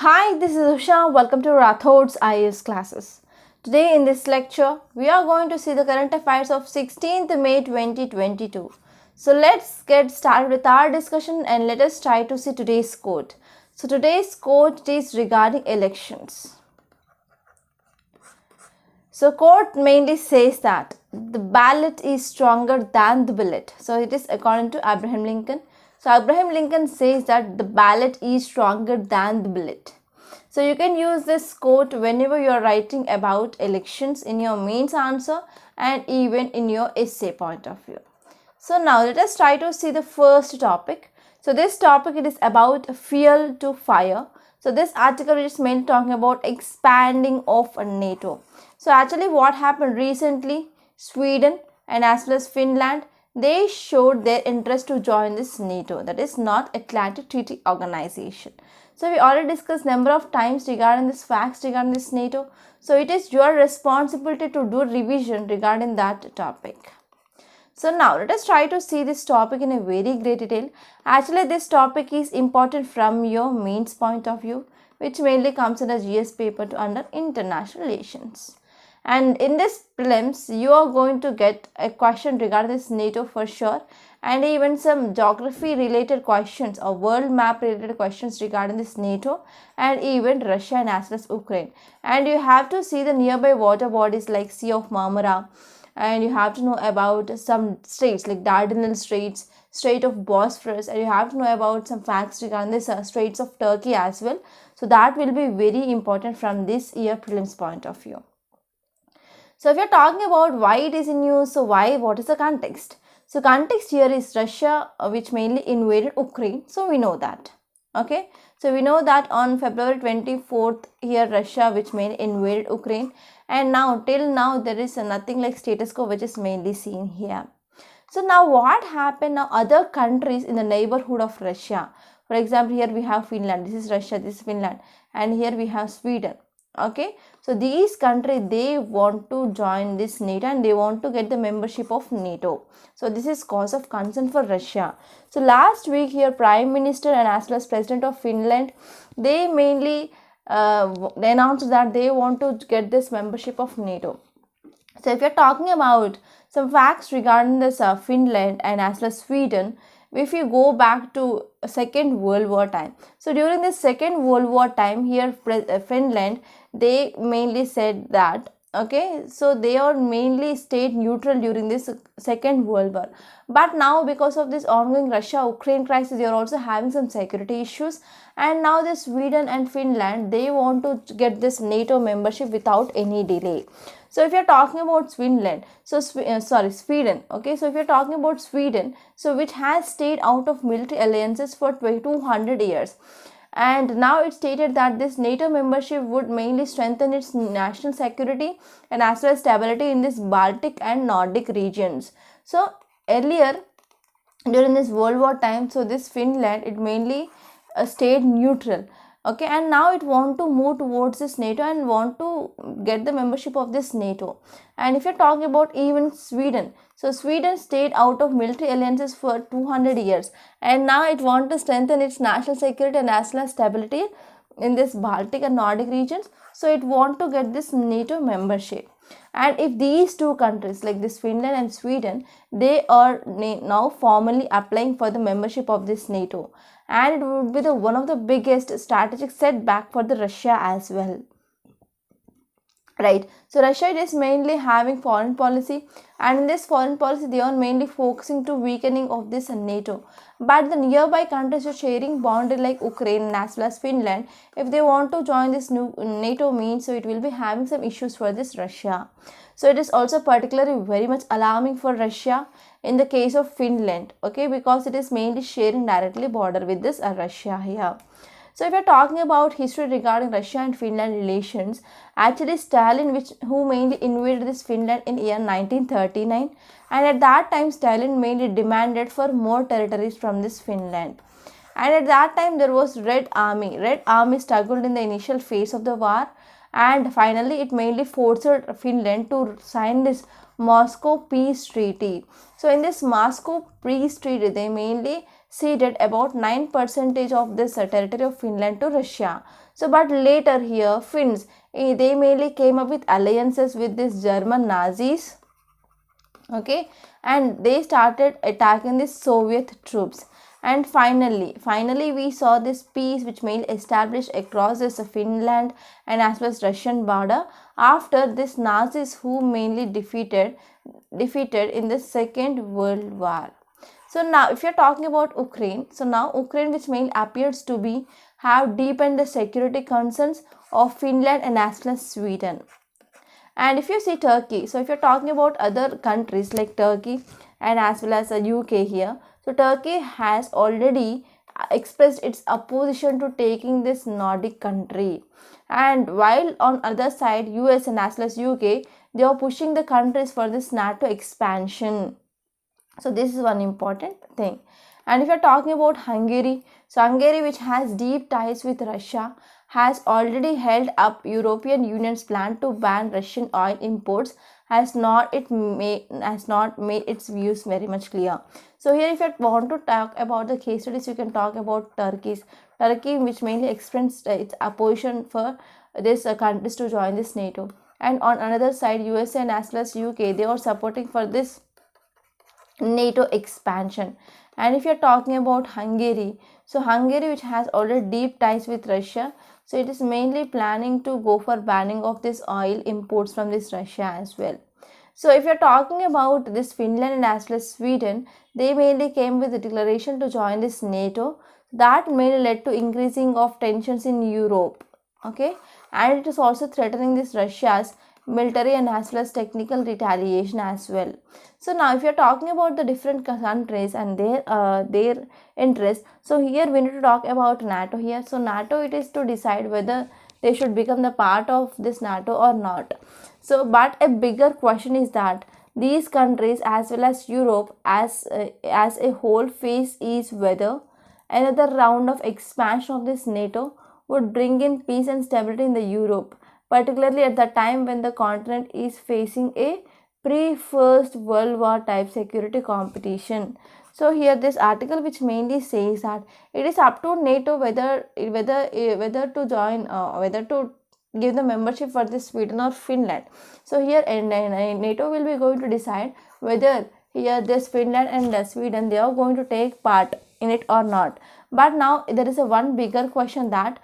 Hi, this is Usha. Welcome to Rathod's IAS classes. Today in this lecture, we are going to see the current affairs of 16th May 2022. So let's get started with our discussion and let us try to see today's quote. So today's quote is regarding elections. So quote mainly says that the ballot is stronger than the bullet. So it is according to Abraham Lincoln. So Abraham Lincoln says that the ballot is stronger than the bullet. So you can use this quote whenever you are writing about elections in your mains answer and even in your essay point of view. So now let us try to see the first topic. So this topic it is about fuel to fire. So this article is mainly talking about expanding of NATO. So actually what happened recently, Sweden and as well as Finland, they showed their interest to join this NATO, that is North Atlantic Treaty Organization. So we already discussed number of times regarding this facts regarding this NATO. So it is your responsibility to do revision regarding that topic. So now let us try to see this topic in a very great detail. Actually this topic is important from your mains point of view, which mainly comes in a GS paper under international relations. And in this prelims, you are going to get a question regarding this NATO for sure, and even some geography related questions or world map related questions regarding this NATO and even Russia and as well as Ukraine. And you have to see the nearby water bodies like Sea of Marmara, and you have to know about some straits like Dardanelles Straits, Strait of Bosphorus, and you have to know about some facts regarding this Straits of Turkey as well. So that will be very important from this year prelims point of view. So if you're talking about why it is in use, so what is the context? So context here is Russia, which mainly invaded Ukraine. So we know that. Okay. So we know that on February 24th here Russia which mainly invaded Ukraine, and now till now there is nothing like status quo which is mainly seen here. So now what happened now, other countries in the neighborhood of Russia, for example here we have Finland, this is Russia, this is Finland, and here we have Sweden. Okay, so these countries they want to join this NATO and they want to get the membership of NATO. So this is cause of concern for Russia. So last week here Prime Minister and as well as President of Finland, they mainly they announced that they want to get this membership of NATO. So if you're talking about some facts regarding this Finland and as well as Sweden, if you go back to Second World War time. So during this Second World War time here Finland, they mainly said that okay, so they are mainly stayed neutral during this Second World War. But now because of this ongoing Russia-Ukraine crisis, they are also having some security issues, and now the Sweden and Finland, they want to get this NATO membership without any delay. So if you're talking about Sweden, okay, so if you're talking about Sweden, so which has stayed out of military alliances for 200 years. And now it stated that this NATO membership would mainly strengthen its national security and as well as stability in this Baltic and Nordic regions. So earlier during this World War time, so this Finland, it mainly stayed neutral. Okay, and now it want to move towards this NATO and want to get the membership of this NATO. And if you're talking about even Sweden, so Sweden stayed out of military alliances for 200 years, and now it want to strengthen its national security and as well as stability in this Baltic and Nordic regions. So it want to get this NATO membership. And if these two countries like this Finland and Sweden, they are now formally applying for the membership of this NATO, and it would be one of the biggest strategic setback for the Russia as well. Right, so Russia is mainly having foreign policy, and in this foreign policy they are mainly focusing to weakening of this NATO. But the nearby countries are sharing boundary like Ukraine as well as Finland. If they want to join this new NATO means, so it will be having some issues for this Russia. So it is also particularly very much alarming for Russia in the case of Finland, okay, because it is mainly sharing directly border with this Russia here. So if you're talking about history regarding Russia and Finland relations, actually Stalin, who mainly invaded this Finland in year 1939, and at that time Stalin mainly demanded for more territories from this Finland. And at that time there was Red Army. Red Army struggled in the initial phase of the war, and finally it mainly forced Finland to sign this Moscow Peace Treaty. So in this Moscow Peace Treaty, they mainly ceded about 9% of this territory of Finland to Russia. So but later here Finns, they mainly came up with alliances with these German Nazis, okay, and they started attacking the Soviet troops. And finally we saw this peace which mainly established across this Finland and as well as Russian border after this Nazis who mainly defeated in the Second World War. So now if you're talking about Ukraine, so now Ukraine, which mainly appears to be have deepened the security concerns of Finland and as well as Sweden. And if you see Turkey, so if you're talking about other countries like Turkey and as well as the UK here, so Turkey has already expressed its opposition to taking this Nordic country. And while on other side US and as well as UK, they are pushing the countries for this NATO expansion. So this is one important thing. And if you're talking about Hungary, so Hungary, which has deep ties with Russia, has already held up European Union's plan to ban Russian oil imports, has not made its views very much clear. So here if you want to talk about the case studies, you can talk about Turkey, which mainly expressed its opposition for this countries to join this NATO. And on another side, USA and as well as UK, they are supporting for this NATO expansion. And if you're talking about Hungary, so Hungary, which has already deep ties with Russia, so it is mainly planning to go for banning of this oil imports from this Russia as well. So if you're talking about this Finland and as well as Sweden, they mainly came with a declaration to join this NATO. That mainly led to increasing of tensions in Europe, okay, and it is also threatening this Russia's military and as well as technical retaliation as well. So now if you're talking about the different countries and their interests, so here we need to talk about NATO here. So NATO, it is to decide whether they should become the part of this NATO or not. So but a bigger question is that these countries as well as Europe as a whole face is whether another round of expansion of this NATO would bring in peace and stability in the Europe, particularly at the time when the continent is facing a pre-First World War type security competition. So here this article which mainly says that it is up to NATO whether to join, whether to give the membership for this Sweden or Finland. So here NATO will be going to decide whether here this Finland and Sweden, they are going to take part in it or not. But now there is a one bigger question that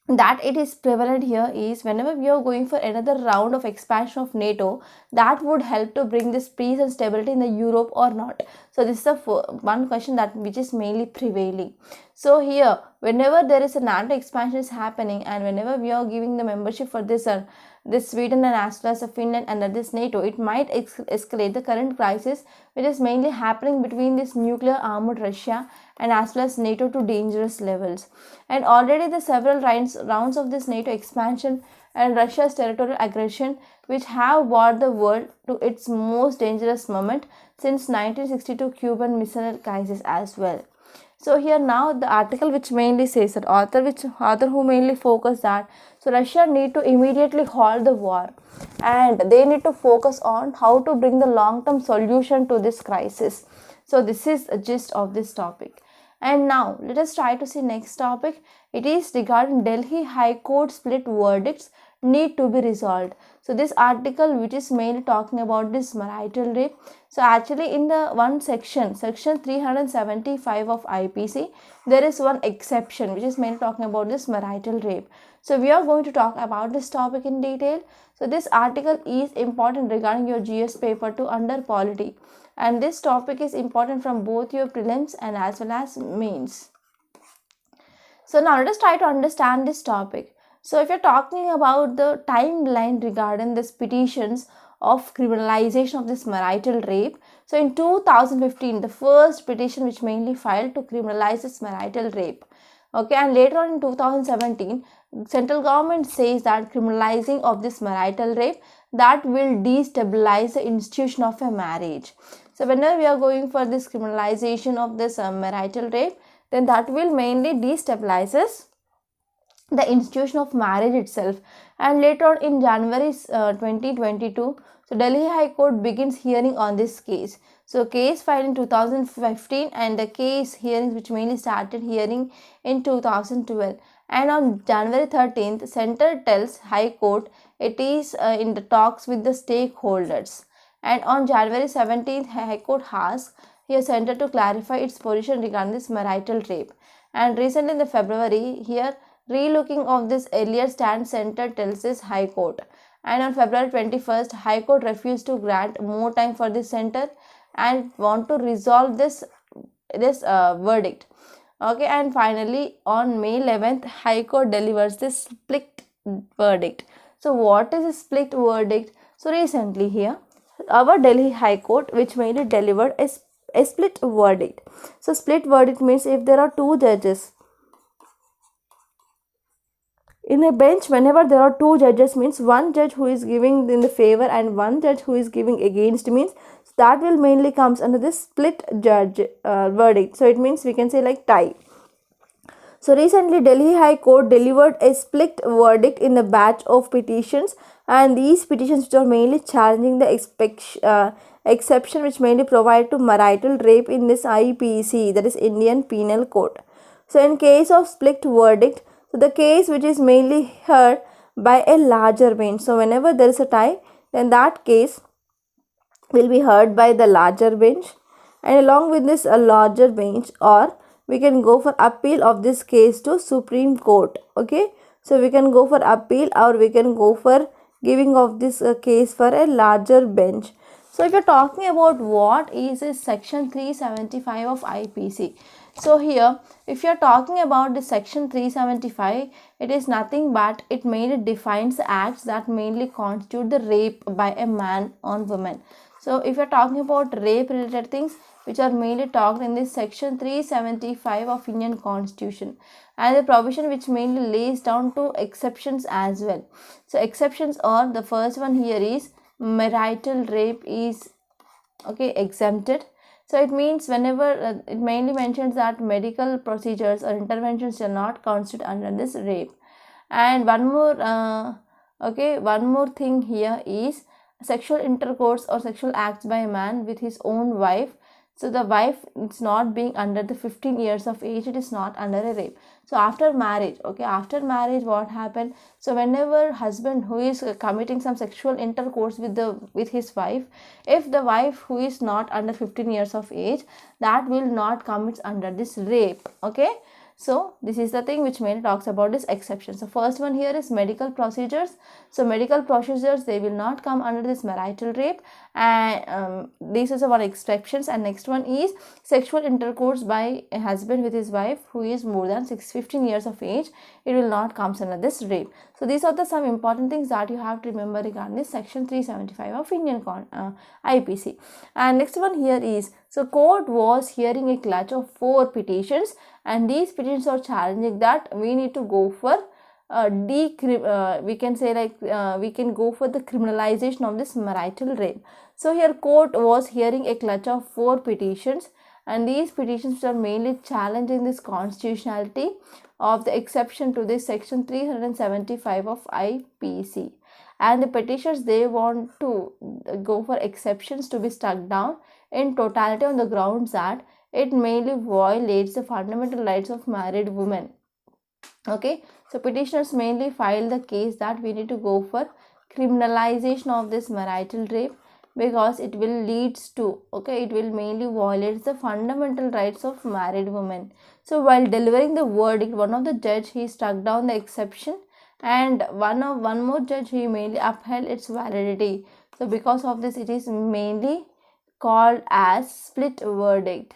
it is prevalent here is whenever we are going for another round of expansion of NATO, that would help to bring this peace and stability in the Europe or not. So this is the one question that which is mainly prevailing. So here whenever there is a NATO expansion is happening and whenever we are giving the membership for this Sweden and as well as Finland under this NATO, it might escalate the current crisis which is mainly happening between this nuclear armed Russia and as well as NATO to dangerous levels. And already the several rounds of this NATO expansion and Russia's territorial aggression which have brought the world to its most dangerous moment since 1962 Cuban Missile Crisis as well. So here now the article which mainly says that author who mainly focus that so Russia need to immediately halt the war and they need to focus on how to bring the long-term solution to this crisis. So this is the gist of this topic. And now let us try to see next topic. It is regarding Delhi High Court split verdicts need to be resolved. So this article which is mainly talking about this marital rape. So actually in the one section 375 of IPC, there is one exception which is mainly talking about this marital rape. So we are going to talk about this topic in detail. So this article is important regarding your GS paper 2 under polity, and this topic is important from both your prelims and as well as mains. So now let us try to understand this topic. So if you're talking about the timeline regarding this petitions of criminalization of this marital rape, so in 2015 the first petition which mainly filed to criminalize this marital rape, okay, and later on in 2017 central government says that criminalizing of this marital rape that will destabilize the institution of a marriage. So whenever we are going for this criminalization of this marital rape, then that will mainly destabilizes the institution of marriage itself. And later on in January 2022, so Delhi High Court begins hearing on this case. So case filed in 2015 and the case hearings which mainly started hearing in 2012. And on January 13th, Center tells High Court it is in the talks with the stakeholders. And on January 17th, High Court asks here Center to clarify its position regarding this marital rape. And recently in the February, here relooking of this earlier stand, Center tells this High Court. And on February 21st, High Court refused to grant more time for this Center and want to resolve this verdict. Okay, and finally on May 11th, High Court delivers this split verdict. So what is a split verdict? So recently here, our Delhi High Court which mainly delivered a split verdict. So split verdict means if there are two judges in a bench, whenever there are two judges means one judge who is giving in the favor and one judge who is giving against, means that will mainly comes under this split judge verdict. So it means we can say like tie. So recently Delhi High Court delivered a split verdict in a batch of petitions, and these petitions which are mainly challenging the exception which mainly provide to marital rape in this IPC, that is Indian Penal Code. So in case of split verdict, so the case which is mainly heard by a larger bench. So whenever there is a tie, then that case will be heard by the larger bench, and along with this a larger bench, or we can go for appeal of this case to Supreme Court. Okay, so we can go for appeal or we can go for giving of this case for a larger bench. So if you're talking about what is this section 375 of IPC, so here if you're talking about the section 375, it is nothing but it mainly defines the acts that mainly constitute the rape by a man on woman. So if you're talking about rape related things which are mainly talked in this section 375 of Indian Constitution, and the provision which mainly lays down to exceptions as well. So exceptions are, the first one here is marital rape is exempted. So it means whenever it mainly mentions that medical procedures or interventions shall not constitute under this rape. And one more thing here is sexual intercourse or sexual acts by a man with his own wife. So the wife is not being under the 15 years of age, it is not under a rape. So after marriage, after marriage what happened? So whenever husband who is committing some sexual intercourse with his wife, if the wife who is not under 15 years of age, that will not commit under this rape. So this is the thing which mainly talks about this exception. So first one here is medical procedures. So medical procedures, they will not come under this marital rape, and these are one exceptions. And next one is sexual intercourse by a husband with his wife who is more than 15 years of age, it will not come under this rape. So these are the some important things that you have to remember regarding this section 375 of Indian IPC. And next one here is, so court was hearing a clutch of 4 petitions, and these petitions are challenging that we need to go for we can go for the criminalization of this marital rape. So here court was hearing a clutch of 4 petitions, and these petitions are mainly challenging this constitutionality of the exception to this section 375 of IPC. And the petitioners, they want to go for exceptions to be struck down in totality on the grounds that it mainly violates the fundamental rights of married women. So petitioners mainly filed the case that we need to go for criminalization of this marital rape, because it will leads to it will mainly violate the fundamental rights of married women. So while delivering the verdict, one of the judge, he struck down the exception, and one more judge, he mainly upheld its validity. So because of this, it is mainly called as split verdict.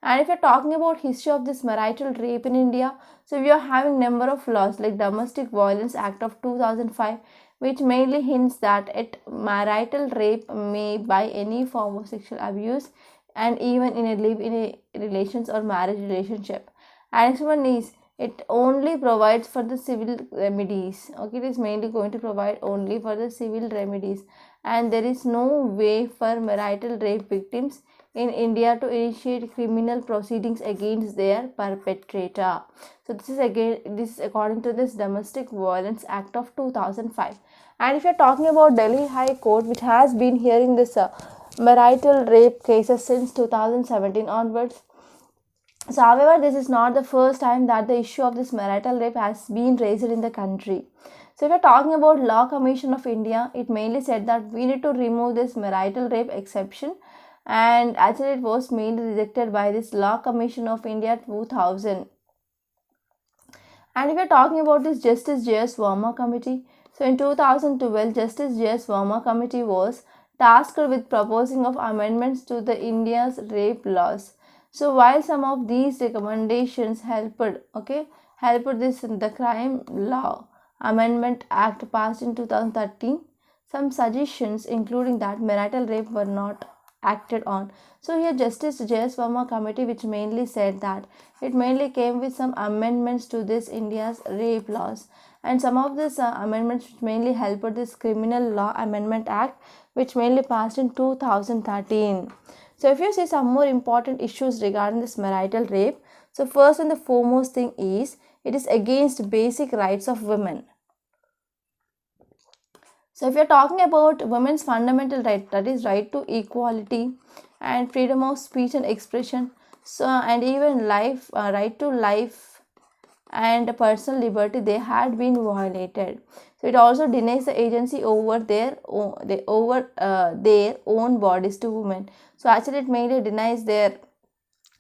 And if you're talking about history of this marital rape in India, so we are having number of laws like Domestic Violence Act of 2005, which mainly hints that marital rape may by any form of sexual abuse, and even in a live-in relations or marriage relationship. And next one is, it only provides for the civil remedies. It is mainly going to provide only for the civil remedies, and there is no way for marital rape victims in India to initiate criminal proceedings against their perpetrator. So this is according to this Domestic Violence Act of 2005. And if you're talking about Delhi High Court, which has been hearing this marital rape cases since 2017 onwards. So however, this is not the first time that the issue of this marital rape has been raised in the country. So if you're talking about Law Commission of India, it mainly said that we need to remove this marital rape exception, and actually it was mainly rejected by this Law Commission of India 2000. And if you're talking about this Justice J.S. Verma Committee, so in 2012, Justice J.S. Verma Committee was tasked with proposing of amendments to the India's rape laws. So while some of these recommendations helped this the Crime Law Amendment Act passed in 2013, some suggestions including that marital rape were not acted on. So here Justice J.S. Verma Committee, which mainly said that it mainly came with some amendments to this India's rape laws, and some of these amendments which mainly helped this Criminal Law Amendment Act, which mainly passed in 2013. So if you see some more important issues regarding this marital rape, so first and the foremost thing is it is against basic rights of women. So if you are talking about women's fundamental right, that is right to equality and freedom of speech and expression, so and even life, right to life and personal liberty, they had been violated. So it also denies the agency over their own bodies to women. So actually it mainly denies their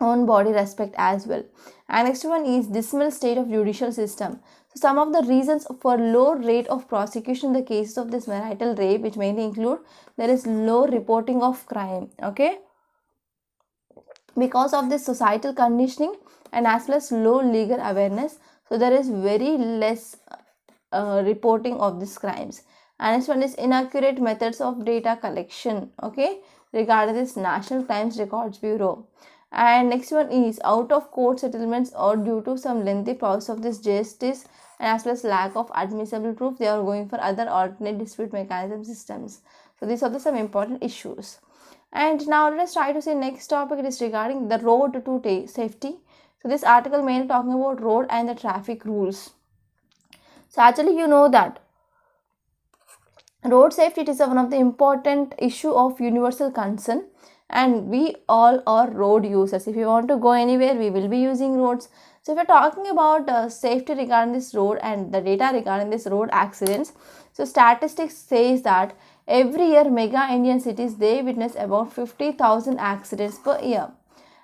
own body respect as well. And next one is dismal state of judicial system. So some of the reasons for low rate of prosecution in the cases of this marital rape, which mainly include there is low reporting of crime, okay, because of this societal conditioning and as well as low legal awareness. So there is very less reporting of these crimes. And next one is inaccurate methods of data collection, okay, regarding this National Crimes Records Bureau. And next one is out of court settlements or due to some lengthy process of this justice and as well as lack of admissible proof, they are going for other alternate dispute mechanism systems. So these are some important issues. And now let us try to see next topic. It is regarding the road to safety. So this article mainly talking about road and the traffic rules. So actually you know that road safety, it is one of the important issue of universal concern, and we all are road users. If you want to go anywhere, we will be using roads. So if you're talking about safety regarding this road and the data regarding this road accidents, so statistics says that every year mega Indian cities, they witness about 50,000 accidents per year,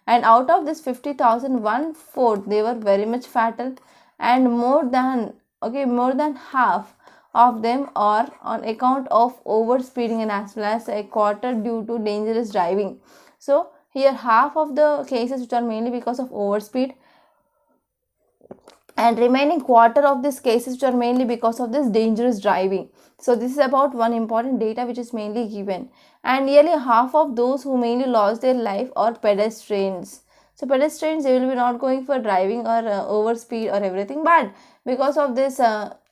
and out of this 50,000, 1/4 they were very much fatal, and more than half of them are on account of overspeeding and as well as a quarter due to dangerous driving. So here half of the cases which are mainly because of overspeed, and remaining quarter of these cases which are mainly because of this dangerous driving. So this is about one important data which is mainly given, and nearly half of those who mainly lost their life are pedestrians. So pedestrians, they will be not going for driving or overspeed or everything, but because of this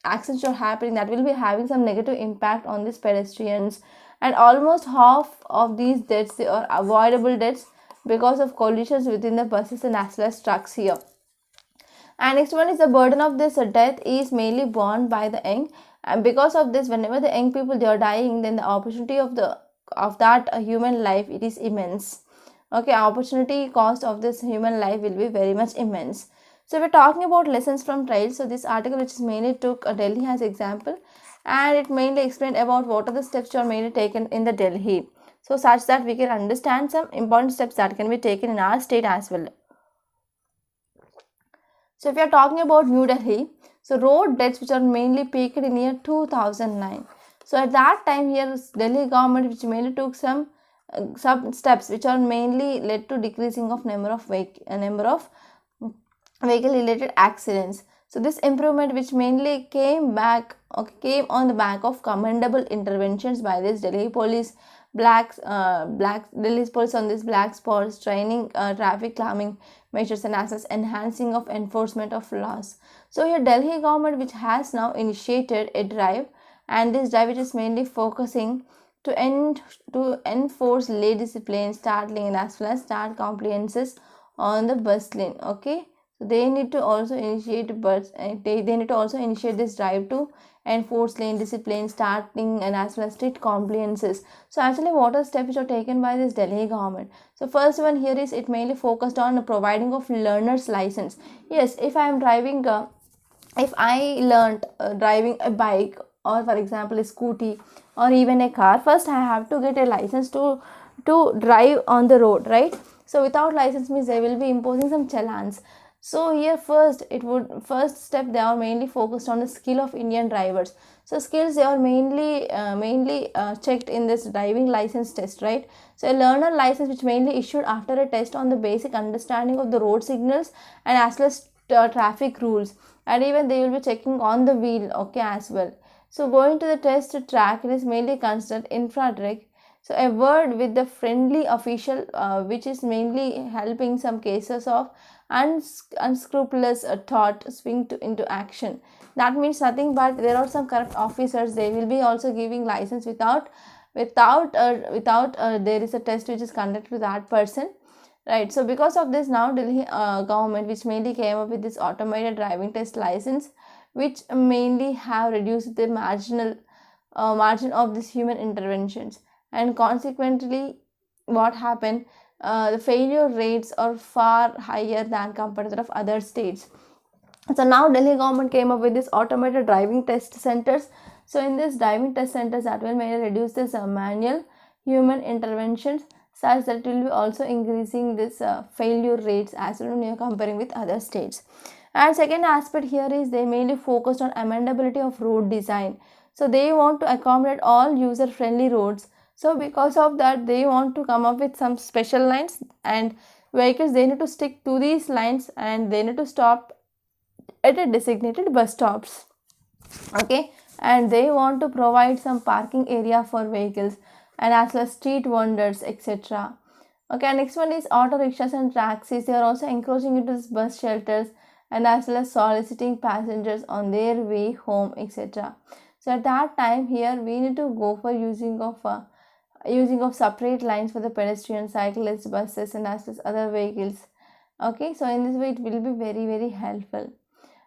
accidents are happening, that will be having some negative impact on these pedestrians, and almost half of these deaths, they are avoidable deaths because of collisions within the buses and as well as trucks here. And next one is the burden of this death is mainly borne by the young, and because of this, whenever the young people they are dying, then the opportunity of that human life, it is immense. Okay, opportunity cost of this human life will be very much immense. So we're talking about lessons from trials. So this article, which is mainly took Delhi as example, and it mainly explained about what are the steps which are mainly taken in the Delhi, so such that we can understand some important steps that can be taken in our state as well. So if you are talking about New Delhi, so road deaths which are mainly peaked in year 2009. So at that time here Delhi government which mainly took some steps which are mainly led to decreasing of number of vehicle related accidents. So this improvement which mainly came on the back of commendable interventions by this Delhi police, Delhi police on this black spots, training, traffic calming measures, and as well as enhancing of enforcement of laws. So here Delhi government which has now initiated a drive, and this drive which is mainly focusing to enforce late discipline, start lane, as well as start compliances on the bus lane. Okay, so they need to also initiate they need to also initiate this drive to enforce lane discipline, starting and as well as strict compliances. So actually, what are steps which are taken by this Delhi government? So first one here is it mainly focused on providing of learner's license. Yes, if I am driving if I learned driving a bike, or for example a scooty or even a car, first I have to get a license to drive on the road, right? So without license means they will be imposing some challans. So here first step they are mainly focused on the skill of Indian drivers. So skills they are mainly checked in this driving license test, right? So a learner license which mainly issued after a test on the basic understanding of the road signals and as well as traffic rules, and even they will be checking on the wheel, okay, as well. So going to the test track, it is mainly considered infradirect. So a word with the friendly official which is mainly helping some cases of unscrupulous thought swing into action. That means nothing but there are some corrupt officers, they will be also giving license without there is a test which is conducted to that person, right? So because of this, now Delhi government which mainly came up with this automated driving test license, which mainly have reduced the margin of these human interventions, and consequently what happened, the failure rates are far higher than compared to of other states. So now Delhi government came up with this automated driving test centers. So in this driving test centers, that will mainly reduce this manual human interventions, such that it will be also increasing this failure rates as well when you are comparing with other states. And second aspect here is they mainly focused on amendability of road design. So they want to accommodate all user friendly roads. So because of that, they want to come up with some special lines, and vehicles they need to stick to these lines and they need to stop at a designated bus stops. Okay, and they want to provide some parking area for vehicles and as well as street vendors, etc. Okay, next one is auto rickshaws and taxis. They are also encroaching into this bus shelters and as well as soliciting passengers on their way home, etc. So at that time here we need to go for using of separate lines for the pedestrian, cyclists, buses and as well as other vehicles. Okay, so in this way it will be very helpful.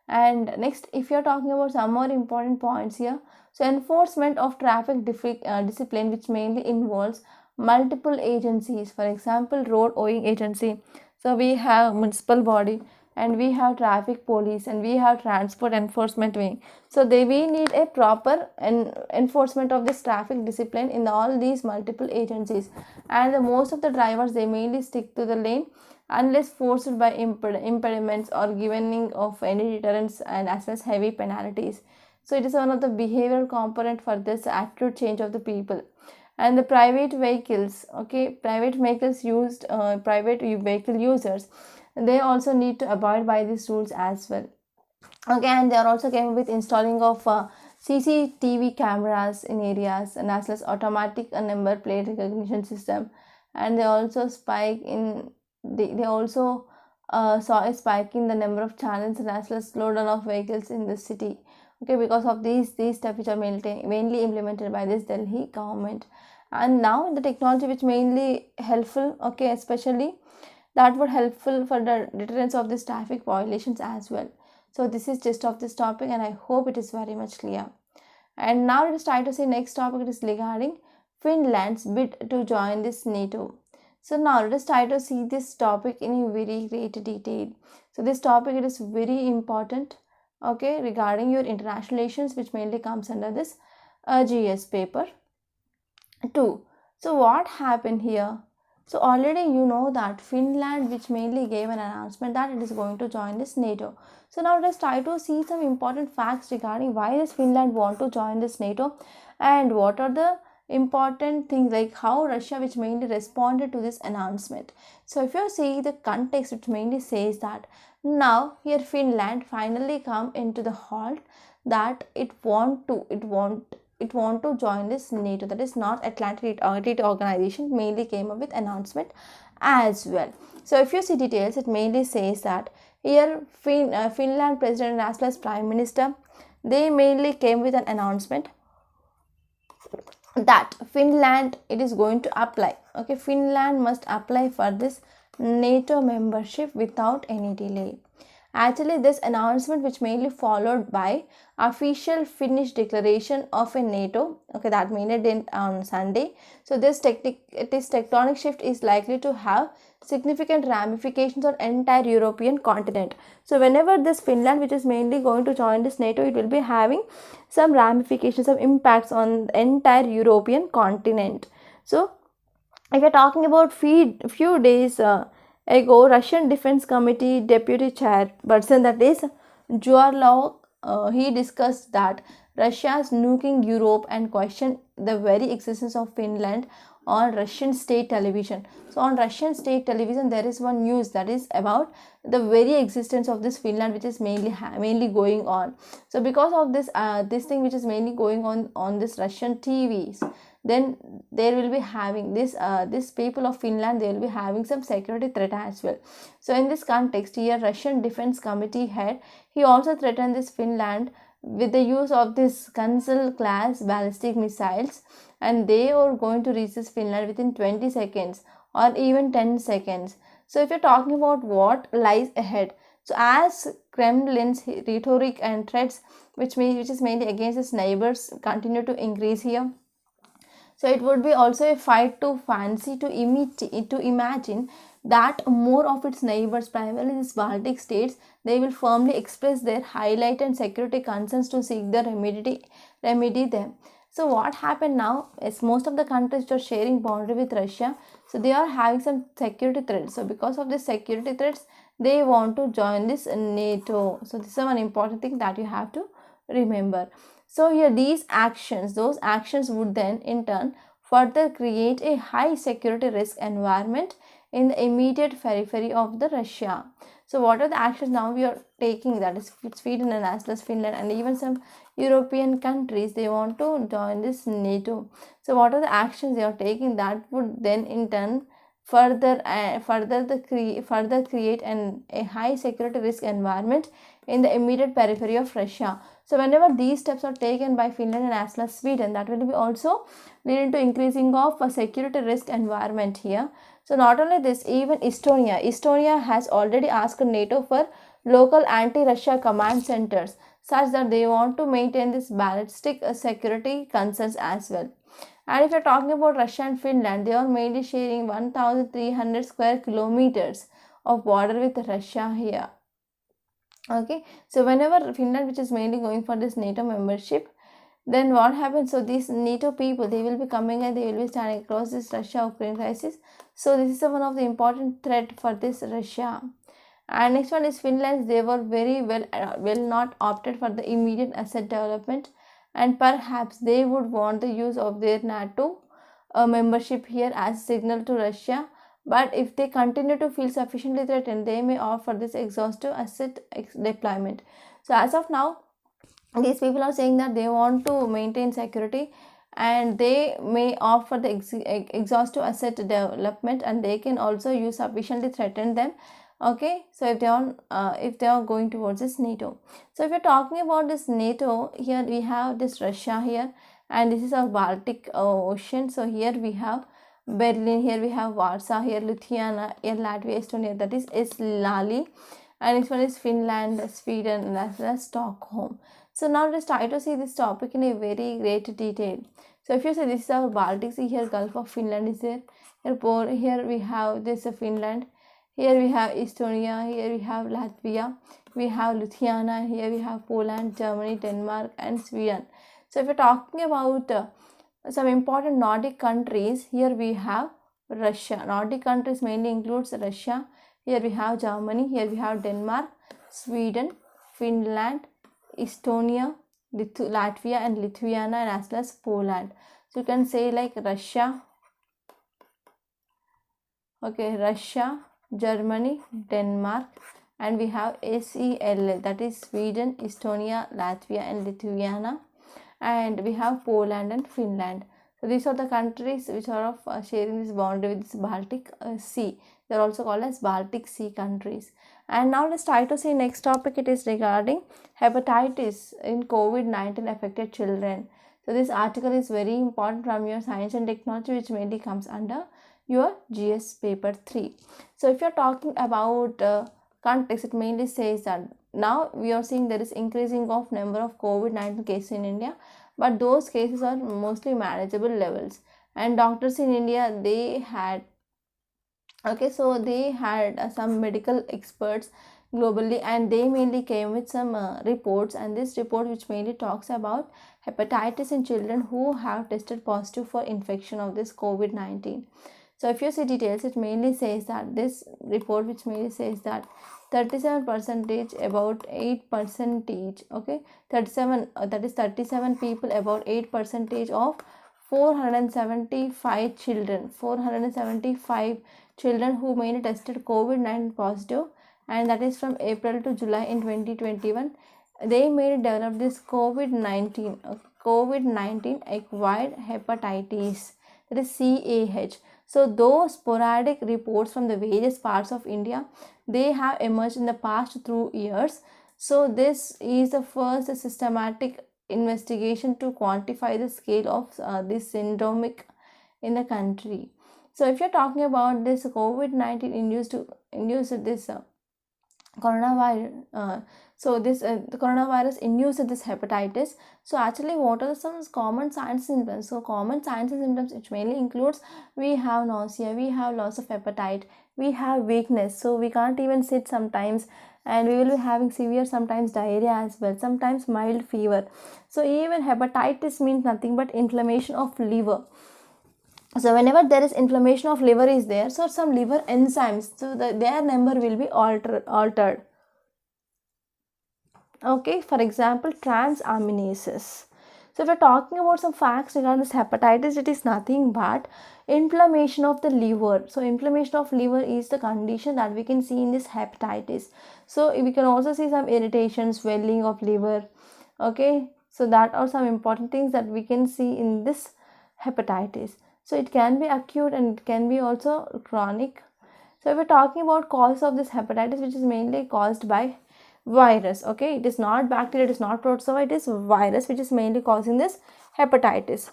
And next, if you are talking about some more important points here, so enforcement of traffic discipline, which mainly involves multiple agencies. For example, road owing agency, so we have municipal body and we have traffic police and we have transport enforcement wing. So we need a proper enforcement of this traffic discipline in all these multiple agencies, and most of the drivers they mainly stick to the lane unless forced by impediments or giving of any deterrents and as well as heavy penalties. So it is one of the behavioral component for this attitude change of the people. And the private vehicles, okay, private vehicle users, they also need to abide by these rules as well. Okay, and they are also came with installing of CCTV cameras in areas and as well as automatic number plate recognition system, and they also they also saw a spike in the number of channels and as well as slowdown of vehicles in the city. Okay, because of these steps which are mainly implemented by this Delhi government. And now the technology which mainly helpful, okay, especially that would helpful for the deterrence of these traffic violations as well. So this is just of this topic and I hope it is very much clear. And now let us try to see next topic. It is regarding Finland's bid to join this NATO. So now let us try to see this topic in very great detail. So this topic, it is very important, okay, regarding your international relations, which mainly comes under this GS paper 2. So what happened here? So already you know that Finland, which mainly gave an announcement that it is going to join this NATO. So now let us try to see some important facts regarding why does Finland want to join this NATO, and what are the important things like how Russia which mainly responded to this announcement. So if you see the context, it mainly says that now here Finland finally come into the halt that it want to join this NATO, that is North Atlantic Treaty Organization, mainly came up with announcement as well. So if you see details, it mainly says that here Finland president as well as prime minister, they mainly came with an announcement that Finland, it is going to apply. Okay, Finland must apply for this NATO membership without any delay. Actually, this announcement, which mainly followed by official Finnish declaration of a NATO, okay, that made it on Sunday. So this tectonic shift is likely to have significant ramifications on entire European continent. So whenever this Finland, which is mainly going to join this NATO, it will be having some ramifications, some impacts on the entire European continent. So if you're talking about few days ago, Russian Defense Committee Deputy Chairperson, that is Zhuarlov, he discussed that Russia is nuking Europe and questioned the very existence of Finland on Russian state television. So on Russian state television, there is one news that is about the very existence of this Finland, which is mainly going on. So because of this this thing which is mainly going on this Russian TVs, then there will be having this people of Finland, they will be having some security threat as well. So in this context here, Russian Defense Committee head, he also threatened this Finland with the use of this Kunsel class ballistic missiles, and they are going to reach this Finland within 20 seconds or even 10 seconds. So if you're talking about what lies ahead, so as Kremlin's rhetoric and threats which is mainly against its neighbors continue to increase here, so it would be also a fight to fancy to imagine that more of its neighbors, primarily these Baltic states, they will firmly express their highlight and security concerns to seek the remedy them. So what happened now is most of the countries which are sharing boundary with Russia, so they are having some security threats. So because of this security threats, they want to join this NATO. So this is one important thing that you have to remember. So here those actions would then in turn further create a high security risk environment in the immediate periphery of the Russia. So what are the actions now we are taking, that is Sweden and as well as Finland and even some European countries, they want to join this NATO. So what are the actions they are taking that would then in turn further create a high security risk environment in the immediate periphery of Russia. So whenever these steps are taken by Finland and as well as Sweden, that will be also leading to increasing of a security risk environment here. So not only this, even Estonia has already asked NATO for local anti-Russia command centers such that they want to maintain this ballistic security concerns as well. And if you're talking about Russia and Finland, they are mainly sharing 1,300 square kilometers of border with Russia here. Okay, so whenever Finland, which is mainly going for this NATO membership, then what happens? So these NATO people, they will be coming and they will be standing across this Russia-Ukraine crisis. So this is one of the important threat for this Russia. And next one is Finland. They were very well not opted for the immediate asset development, and perhaps they would want the use of their NATO membership here as a signal to Russia. But if they continue to feel sufficiently threatened, they may opt for this exhaustive asset deployment. So as of now, these people are saying that they want to maintain security and they may opt for the exhaustive asset development, and they can also use sufficiently threaten them. Okay, so if they are going towards this NATO. So if you're talking about this NATO, here we have this Russia here, and this is our Baltic Ocean. So here we have Berlin, here we have Warsaw, here Lithuania, here Latvia, Estonia, that is Lali, and this one is Finland, Sweden, and as well as Stockholm. So now let's try to see this topic in a very great detail. So if you say this is our Baltic Sea, here Gulf of Finland is there, here we have this Finland, here we have Estonia, here we have Latvia, we have Lithuania, here we have Poland, Germany, Denmark and Sweden. So if you're talking about some important Nordic countries, here we have Russia. Nordic countries mainly includes Russia. Here we have Germany, here we have Denmark, Sweden, Finland, Estonia, Latvia and Lithuania, and as well as Poland. So you can say like Russia, okay, Russia, Germany, Denmark, and we have ACLL, that is Sweden, Estonia, Latvia and Lithuania, and we have Poland and Finland. So these are the countries which are of sharing this boundary with this Baltic Sea. They are also called as Baltic Sea countries. And now let's try to see next topic. It is regarding hepatitis in COVID-19 affected children. So this article is very important from your science and technology, which mainly comes under your GS paper 3. So if you're talking about context, it mainly says that now we are seeing there is increasing of number of COVID-19 cases in India, but those cases are mostly manageable levels. And doctors in India, they had some medical experts globally, and they mainly came with some reports, and this report which mainly talks about hepatitis in children who have tested positive for infection of this COVID-19. So if you see details, it mainly says that this report which mainly says that 37% about 8%, okay, 37 that is 37 people about 8% of 475 children who mainly tested COVID-19 positive, and that is from April to July in 2021. They may develop this COVID-19 acquired hepatitis, that is CAH. So those sporadic reports from the various parts of India, they have emerged in the past 2 years. So this is the first systematic investigation to quantify the scale of this syndromic in the country. So if you're talking about this COVID-19 induced this coronavirus, the coronavirus induced this hepatitis. So actually, what are some common signs and symptoms? So common signs and symptoms, which mainly includes, we have nausea, we have loss of appetite, we have weakness, so we can't even sit sometimes, and we will be having severe sometimes diarrhea as well, sometimes mild fever. So even hepatitis means nothing but inflammation of liver. So whenever there is inflammation of liver is there, so some liver enzymes, so their number will be altered. Okay, for example, transaminases. So if we're talking about some facts regarding this hepatitis, it is nothing but inflammation of the liver. So inflammation of liver is the condition that we can see in this hepatitis. So we can also see some irritation, swelling of liver. Okay, so that are some important things that we can see in this hepatitis. So it can be acute and it can be also chronic. So if we're talking about cause of this hepatitis, which is mainly caused by virus, okay, it is not bacteria, it is not protozoa, it is virus which is mainly causing this hepatitis.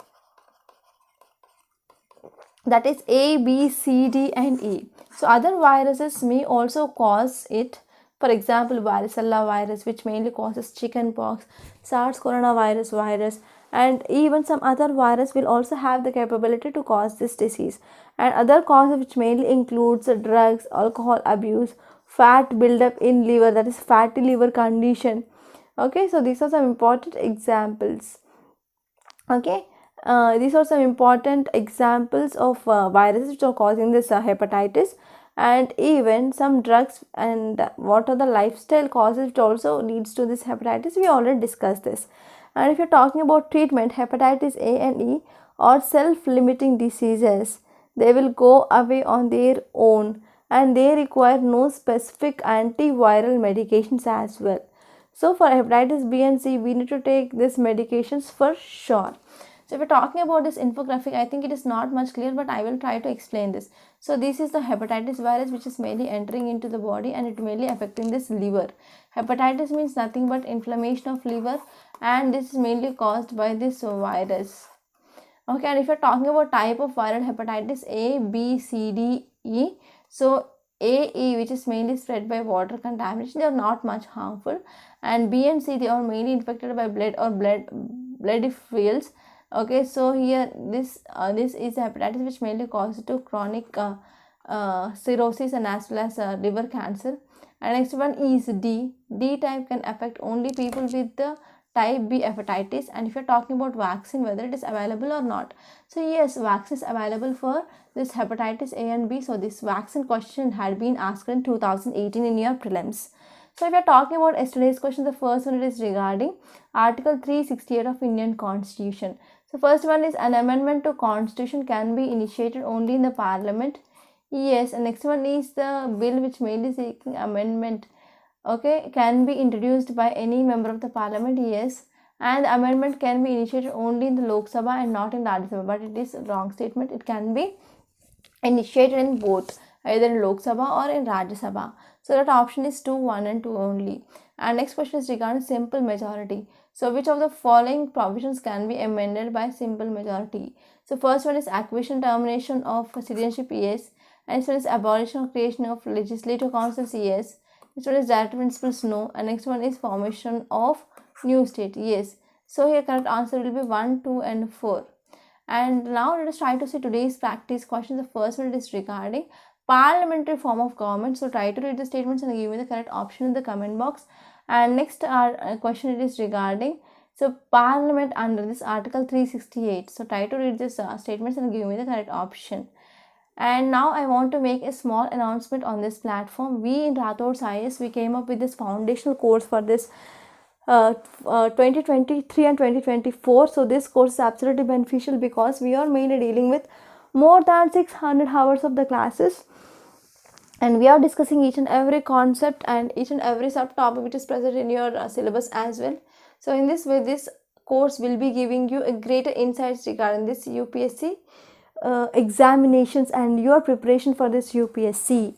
That is A, B, C, D and E. So other viruses may also cause it. For example, varicella virus, which mainly causes chickenpox, SARS coronavirus virus, and even some other virus will also have the capability to cause this disease. And other causes which mainly includes drugs, alcohol abuse, fat buildup in liver, that is fatty liver condition. Okay, so these are some important examples. Okay, these are some important examples of viruses which are causing this hepatitis, and even some drugs and what are the lifestyle causes which also leads to this hepatitis. We already discussed this. And if you're talking about treatment, hepatitis A and E are self-limiting diseases. They will go away on their own, and they require no specific antiviral medications as well. So for hepatitis B and C, we need to take these medications for sure. So if we're talking about this infographic, I think it is not much clear, but I will try to explain this. So this is the hepatitis virus which is mainly entering into the body, and it mainly affecting this liver. Hepatitis means nothing but inflammation of liver, and this is mainly caused by this virus. Okay, and if you're talking about type of viral hepatitis A, B, C, D, E, so A, which is mainly spread by water contamination, they are not much harmful, and B and C, they are mainly infected by blood or bloody fluids. Okay, so here this is hepatitis which mainly causes to chronic cirrhosis and as well as liver cancer. And next one is D. D type can affect only people with the type B hepatitis. And if you're talking about vaccine, whether it is available or not, so yes, vaccine is available for this hepatitis A and B. So this vaccine question had been asked in 2018 in your prelims. So if you're talking about yesterday's question, the first one is regarding Article 368 of Indian Constitution. So first one is, an amendment to Constitution can be initiated only in the Parliament. Yes, and next one is the bill which mainly seeking amendment, okay, can be introduced by any member of the Parliament. Yes, and the amendment can be initiated only in the Lok Sabha and not in the Rajya Sabha, but it is a wrong statement. It can be initiated in both, either in Lok Sabha or in Rajya Sabha. So that option is 2, 1 and 2 only. And next question is regarding simple majority. So which of the following provisions can be amended by simple majority? So first one is acquisition termination of citizenship, yes. Next one is abolition or creation of legislative councils, yes. Next one is directive principles, no. And next one is formation of new state, yes. So here correct answer will be 1, 2 and 4. And now let us try to see today's practice question. The first one is regarding parliamentary form of government. So try to read the statements and give me the correct option in the comment box. And next our question it is regarding parliament under this article 368. So try to read this statements and give me the correct option. And now I want to make a small announcement on this platform. We in Rathod IAS, we came up with this foundational course for this 2023 and 2024. So this course is absolutely beneficial because we are mainly dealing with more than 600 hours of the classes, and we are discussing each and every concept and each and every subtopic which is present in your syllabus as well. So in this way, this course will be giving you a greater insights regarding this UPSC examinations and your preparation for this UPSC.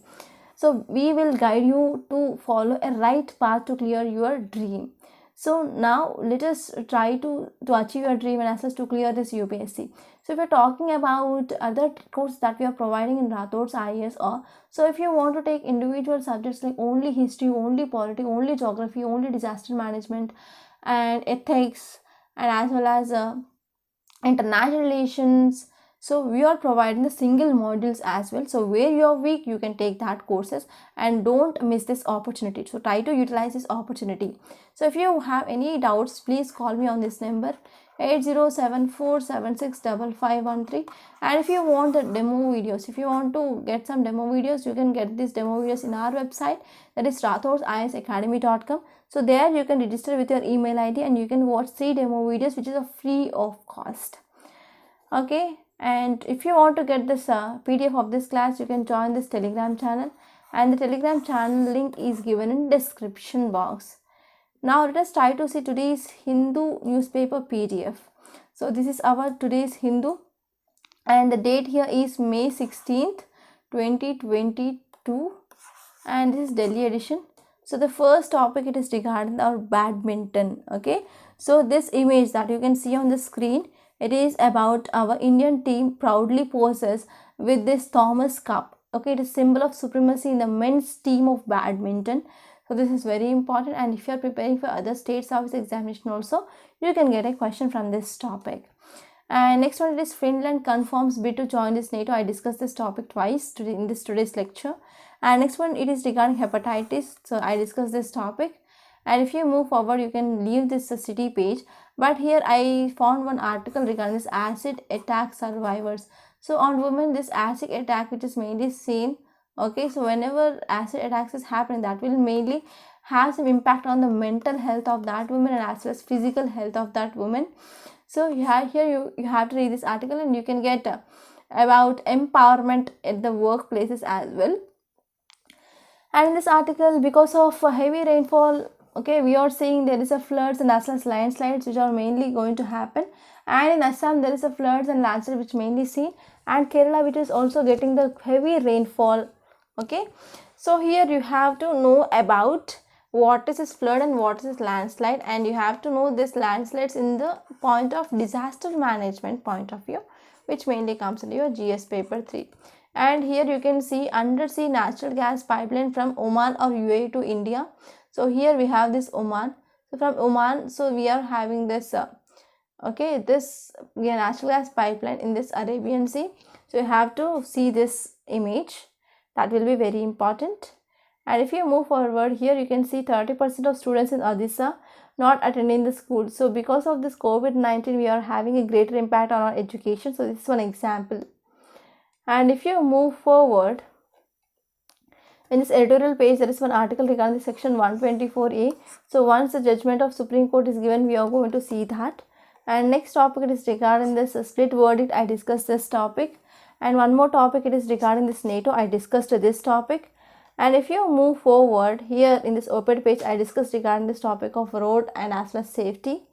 So we will guide you to follow a right path to clear your dream. So now let us try to achieve your dream and as well as to clear this UPSC. So if we're talking about other courses that we are providing in Rathod's IAS, so if you want to take individual subjects like only history, only polity, only geography, only disaster management and ethics, and as well as international relations, so we are providing the single modules as well. So where you are weak, you can take that courses and don't miss this opportunity. So try to utilize this opportunity. So if you have any doubts, please call me on this number 8074765513. And if you want the demo videos, if you want to get some demo videos, you can get these demo videos in our website, that is rathodisacademy.com. So there you can register with your email ID and you can watch 3 demo videos which is free of cost. Okay. And if you want to get this PDF of this class, you can join this Telegram channel, and the Telegram channel link is given in description box. Now let us try to see today's Hindu newspaper PDF. So this is our today's Hindu, and the date here is May 16th 2022, and this is Delhi edition. So the first topic, it is regarding our badminton. Okay, so this image that you can see on the screen, it is about our Indian team proudly poses with this Thomas Cup. Okay, it is symbol of supremacy in the men's team of badminton. So this is very important, and if you are preparing for other state service examination also, you can get a question from this topic. And next one, it is Finland confirms bid to join this NATO. I discussed this topic twice today in today's lecture. And next one, it is regarding hepatitis. So I discussed this topic. And if you move forward, you can leave this city page. But here I found one article regarding this acid attack survivors. So on women, this acid attack which is mainly seen. Okay, so whenever acid attacks is happening, that will mainly have some impact on the mental health of that woman and as well as physical health of that woman. So you have to read this article and you can get about empowerment at the workplaces as well. And in this article, because of heavy rainfall, okay, we are seeing there is a floods and as well as landslides which are mainly going to happen. And in Assam, there is a floods and landslides which mainly seen, and Kerala which is also getting the heavy rainfall. Okay, so here you have to know about what is this flood and what is this landslide, and you have to know this landslides in the point of disaster management point of view, which mainly comes into your GS paper 3. And here you can see undersea natural gas pipeline from Oman or UAE to India. So here we have this Oman. So from Oman, so we are having this natural gas pipeline in this Arabian Sea. So you have to see this image. That will be very important. And if you move forward, here you can see 30% of students in Odisha not attending the school. So because of this COVID-19, we are having a greater impact on our education. So this is one example. And if you move forward, in this editorial page, there is one article regarding the section 124A. So once the judgment of Supreme Court is given, we are going to see that. And next topic, it is regarding this split verdict. I discussed this topic. And one more topic, it is regarding this NATO. I discussed this topic. And if you move forward, here in this op-ed page, I discussed regarding this topic of road and as well as safety.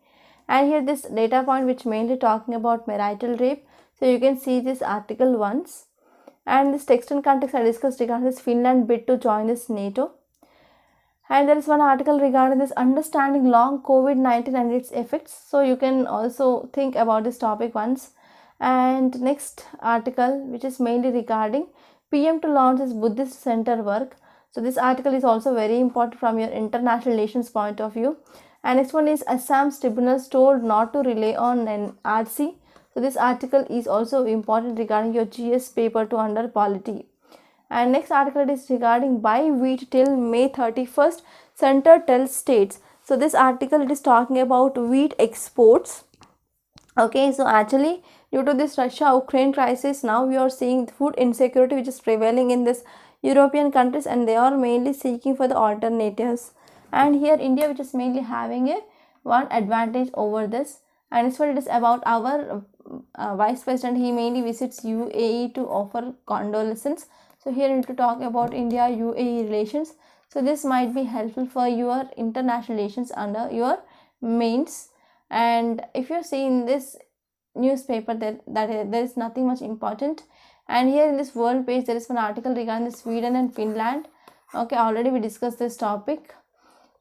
And here this data point which mainly talking about marital rape. So you can see this article once. And this text and context I discussed regarding this Finland bid to join this NATO. And there is one article regarding this understanding long COVID-19 and its effects. So you can also think about this topic once. And next article, which is mainly regarding PM to launch his Buddhist center work. So this article is also very important from your international relations point of view. And next one is Assam's tribunals told not to rely on an RC. So this article is also important regarding your GS paper 2 under polity. And next article is regarding buy wheat till May 31st, center tells states. So this article, it is talking about wheat exports. Okay, so actually due to this Russia-Ukraine crisis, now we are seeing food insecurity which is prevailing in this European countries, and they are mainly seeking for the alternatives. And here India, which is mainly having a one advantage over this, and it's what it is about our vice president. He mainly visits UAE to offer condolences. So here we need to talk about India UAE relations. So this might be helpful for your international relations under your mains. And if you see in this newspaper that there is nothing much important. And here in this world page, there is one article regarding the Sweden and Finland. Okay, already we discussed this topic.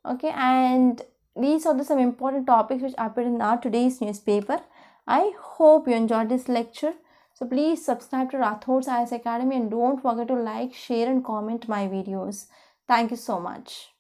Okay, and these are some important topics which appeared in our today's newspaper. I hope you enjoyed this lecture. So please subscribe to Rathod's IAS Academy and don't forget to like, share and comment my videos. Thank you so much.